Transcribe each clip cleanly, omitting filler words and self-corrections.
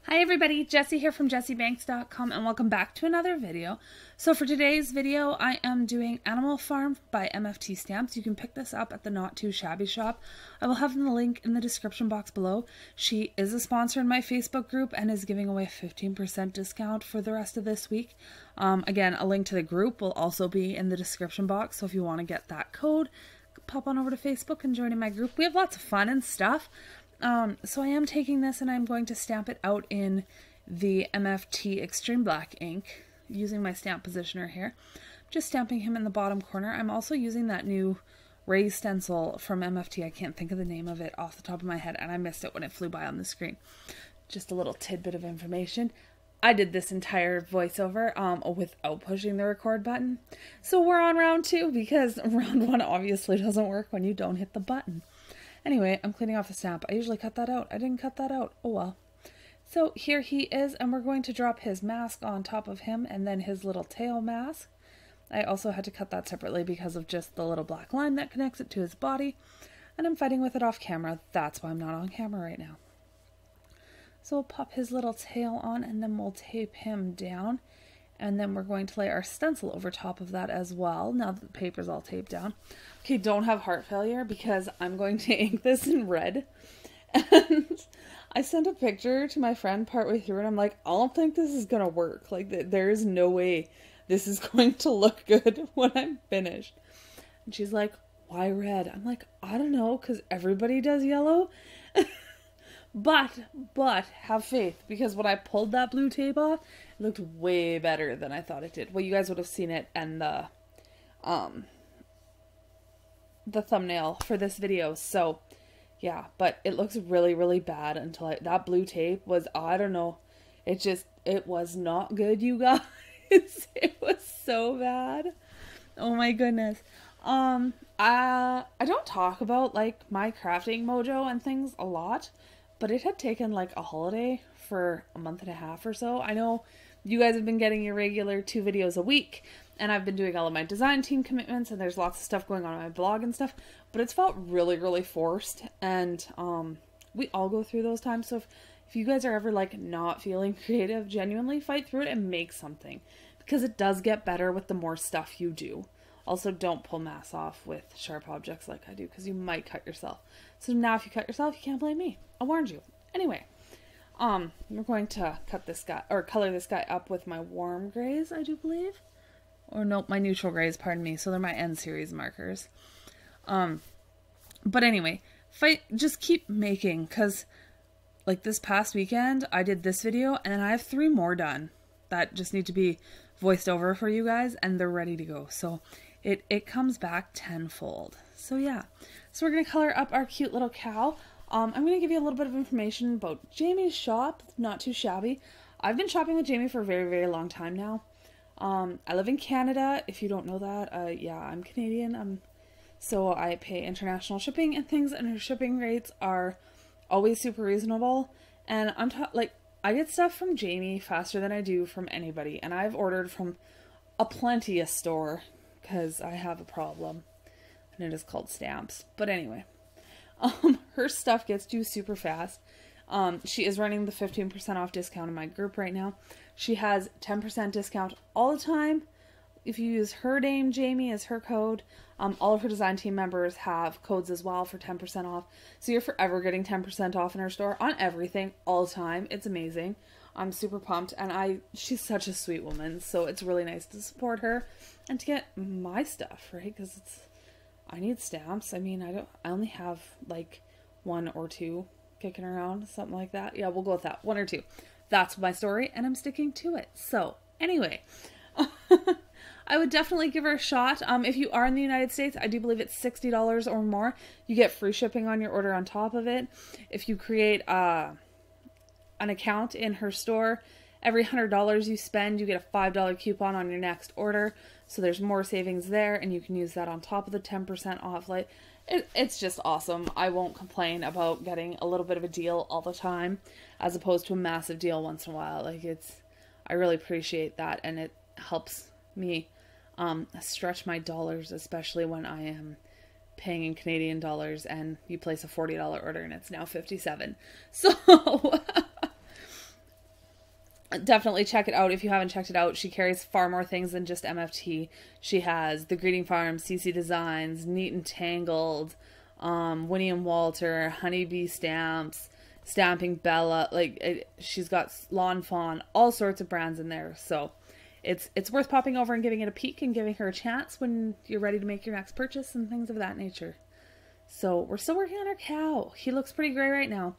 Hi everybody, Jessie here from jessiebanks.com and welcome back to another video. So for today's video, I am doing Animal Farm by MFT Stamps. You can pick this up at the Not Too Shabby shop. I will have the link in the description box below. She is a sponsor in my Facebook group and is giving away a 15% discount for the rest of this week. Again, a link to the group will also be in the description box, so if you want to get that code, pop on over to Facebook and join in my group. We have lots of fun and stuff. So I am taking this and I'm going to stamp it out in the MFT Extreme Black ink using my stamp positioner here. Just stamping him in the bottom corner. I'm also using that new raised stencil from MFT. I can't think of the name of it off the top of my head and I missed it when it flew by on the screen. Just a little tidbit of information. I did this entire voiceover without pushing the record button. So we're on round 2 because round 1 obviously doesn't work when you don't hit the button. Anyway, I'm cleaning off the stamp. I usually cut that out. I didn't cut that out. Oh well. So here he is, and we're going to drop his mask on top of him and then his little tail mask. I also had to cut that separately because of just the little black line that connects it to his body. And I'm fighting with it off camera. That's why I'm not on camera right now. So we'll pop his little tail on and then we'll tape him down. And then we're going to lay our stencil over top of that as well, now that the paper's all taped down. Okay, don't have heart failure because I'm going to ink this in red. And I sent a picture to my friend partway through and I'm like, I don't think this is going to work. Like, there is no way this is going to look good when I'm finished. And she's like, why red? I'm like, I don't know, because everybody does yellow. But have faith, because when I pulled that blue tape off, it looked way better than I thought it did. Well, you guys would have seen it in the thumbnail for this video. So, yeah, but it looks really, really bad until that blue tape was, I don't know, it was not good, you guys. It was so bad. Oh my goodness. I don't talk about, like, my crafting mojo and things a lot. But it had taken like a holiday for a month and a half or so. I know you guys have been getting your regular 2 videos a week. And I've been doing all of my design team commitments. And there's lots of stuff going on my blog and stuff. But it's felt really, really forced. And we all go through those times. So if you guys are ever like not feeling creative, genuinely fight through it and make something. Because it does get better with the more stuff you do. Also, don't pull masks off with sharp objects like I do, because you might cut yourself. So now if you cut yourself, you can't blame me. I warned you. Anyway, we're going to cut this guy, or color this guy up with my warm grays, I do believe. Or nope, my neutral grays, pardon me. So they're my end series markers. But anyway, just keep making, because like this past weekend, I did this video, and then I have 3 more done that just need to be voiced over for you guys, and they're ready to go. So it comes back tenfold. So yeah, so we're going to color up our cute little cow. I'm going to give you a little bit of information about Jamie's shop, Not Too Shabby. I've been shopping with Jamie for a very, very long time now. I live in Canada, if you don't know that. Yeah, I'm Canadian. So I pay international shipping and things, and her shipping rates are always super reasonable. And I get stuff from Jamie faster than I do from anybody. And I've ordered from a plenteous store because I have a problem. And it is called stamps. But anyway, her stuff gets due super fast. She is running the 15% off discount in my group right now. She has 10% discount all the time. If you use her name, Jamie, as her code, all of her design team members have codes as well for 10% off. So you're forever getting 10% off in her store on everything, all the time. It's amazing. I'm super pumped, and she's such a sweet woman, so it's really nice to support her and to get my stuff, right? Because I need stamps. I mean, I only have like 1 or 2 kicking around, something like that. Yeah, we'll go with that. 1 or 2. That's my story, and I'm sticking to it. So anyway, I would definitely give her a shot. If you are in the United States, I do believe it's $60 or more. You get free shipping on your order on top of it. If you create an account in her store, every $100 you spend, you get a $5 coupon on your next order. So there's more savings there, and you can use that on top of the 10% off. Like, it's just awesome. I won't complain about getting a little bit of a deal all the time, as opposed to a massive deal once in a while. Like, I really appreciate that, and it helps me stretch my dollars, especially when I am paying in Canadian dollars and you place a $40 order and it's now $57. So definitely check it out if you haven't checked it out. She carries far more things than just MFT. She has the Greeting Farm, CC Designs, Neat and Tangled, Winnie and Walter, Honeybee Stamps, Stamping Bella. Like, she's got Lawn Fawn, all sorts of brands in there. So it's worth popping over and giving it a peek and giving her a chance when you're ready to make your next purchase and things of that nature. So we're still working on our cow. He looks pretty gray right now.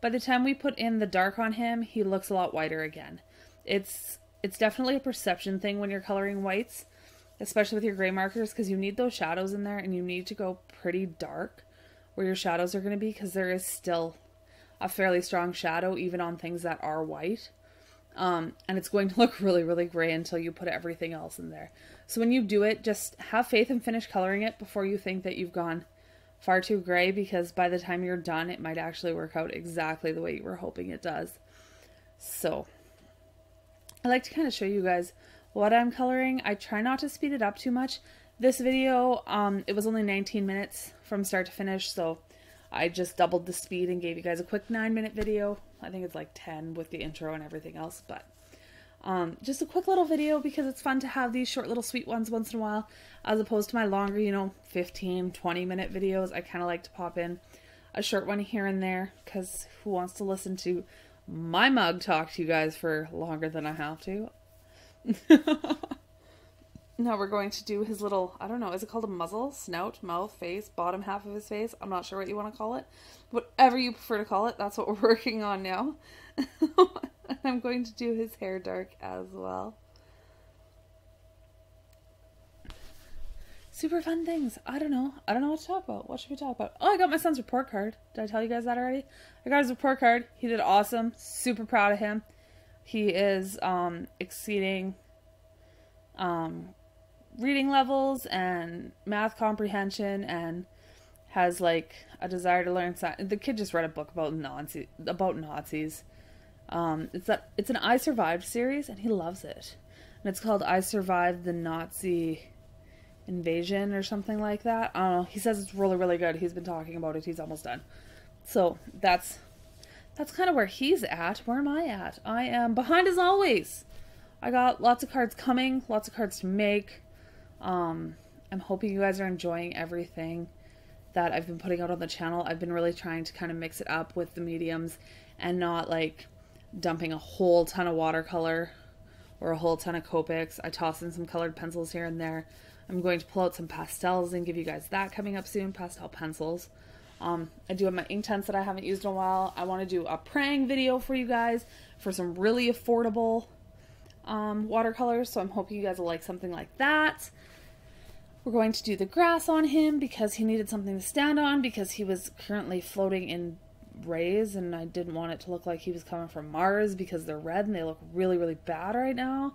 By the time we put in the dark on him, he looks a lot whiter again. It's definitely a perception thing when you're coloring whites, especially with your gray markers, because you need those shadows in there and you need to go pretty dark where your shadows are going to be, because there is still a fairly strong shadow even on things that are white. And it's going to look really, really gray until you put everything else in there. So when you do it, just have faith and finish coloring it before you think that you've gone far too gray, because by the time you're done, it might actually work out exactly the way you were hoping it does. So I like to kind of show you guys what I'm coloring. I try not to speed it up too much. This video, it was only 19 minutes from start to finish, so I just doubled the speed and gave you guys a quick 9-minute video. I think it's like 10 with the intro and everything else, but just a quick little video because it's fun to have these short little sweet ones once in a while, as opposed to my longer, 15, 20-minute videos. I kind of like to pop in a short one here and there, because who wants to listen to my mug talk to you guys for longer than I have to? Now we're going to do his little, I don't know, is it called a muzzle, snout, mouth, face, bottom half of his face? I'm not sure what you want to call it. Whatever you prefer to call it, that's what we're working on now. I'm going to do his hair dark as well. Super fun things. I don't know what to talk about. What should we talk about? Oh, I got my son's report card. Did I tell you guys that already? I got his report card. He did awesome. Super proud of him. He is exceeding reading levels and math comprehension, and has like a desire to learn science. The kid just read a book about Nazis. It's an I Survived series, and he loves it. And it's called I Survived the Nazi Invasion or something like that. I don't know. He says it's really, really good. He's been talking about it. He's almost done. So that's kind of where he's at. Where am I at? I am behind as always. I got lots of cards coming, lots of cards to make. I'm hoping you guys are enjoying everything that I've been putting out on the channel. I've been really trying to kind of mix it up with the mediums and not like dumping a whole ton of watercolor or a whole ton of Copics. I toss in some colored pencils here and there. I'm going to pull out some pastels and give you guys that coming up soon, pastel pencils. I do have my Inktense that I haven't used in a while. I want to do a praying video for you guys for some really affordable watercolors, so I'm hoping you guys will like something like that. We're going to do the grass on him because he needed something to stand on, because he was currently floating in rays and I didn't want it to look like he was coming from Mars, because they're red and they look really, really bad right now.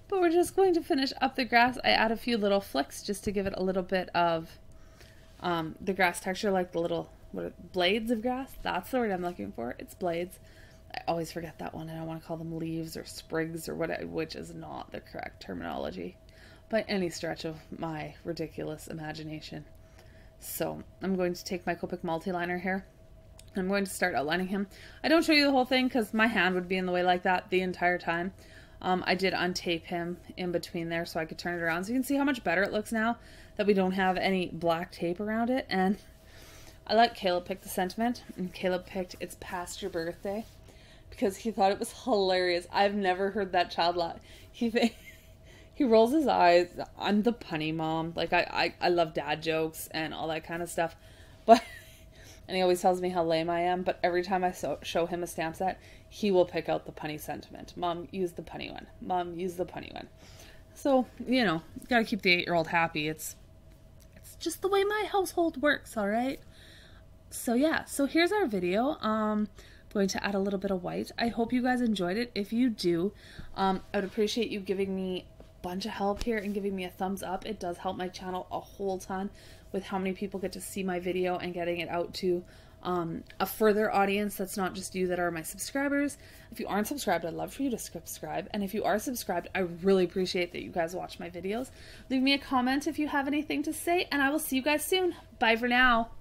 But we're just going to finish up the grass. I add a few little flicks just to give it a little bit of the grass texture, like the little blades of grass. That's the word I'm looking for. It's blades. I always forget that one, and I want to call them leaves or sprigs or which is not the correct terminology by any stretch of my ridiculous imagination. So I'm going to take my Copic multi-liner here. I'm going to start outlining him. I don't show you the whole thing because my hand would be in the way like that the entire time. I did untape him in between there so I could turn it around, so you can see how much better it looks now that we don't have any black tape around it. And I let Caleb pick the sentiment, and Caleb picked "It's Past Your Birthday" because he thought it was hilarious. I've never heard that child laugh. He rolls his eyes. I'm the punny mom. Like, I love dad jokes and all that kind of stuff. But, and he always tells me how lame I am. But every time I show him a stamp set, he will pick out the punny sentiment. Mom, use the punny one. Mom, use the punny one. So, you gotta keep the 8-year-old happy. It's just the way my household works, all right? So yeah, so here's our video. I'm going to add a little bit of white. I hope you guys enjoyed it. If you do, I would appreciate you giving me a bunch of help here and giving me a thumbs up. It does help my channel a whole ton with how many people get to see my video and getting it out to a further audience that's not just you that are my subscribers. If you aren't subscribed, I'd love for you to subscribe. And if you are subscribed, I really appreciate that you guys watch my videos. Leave me a comment if you have anything to say, and I will see you guys soon. Bye for now.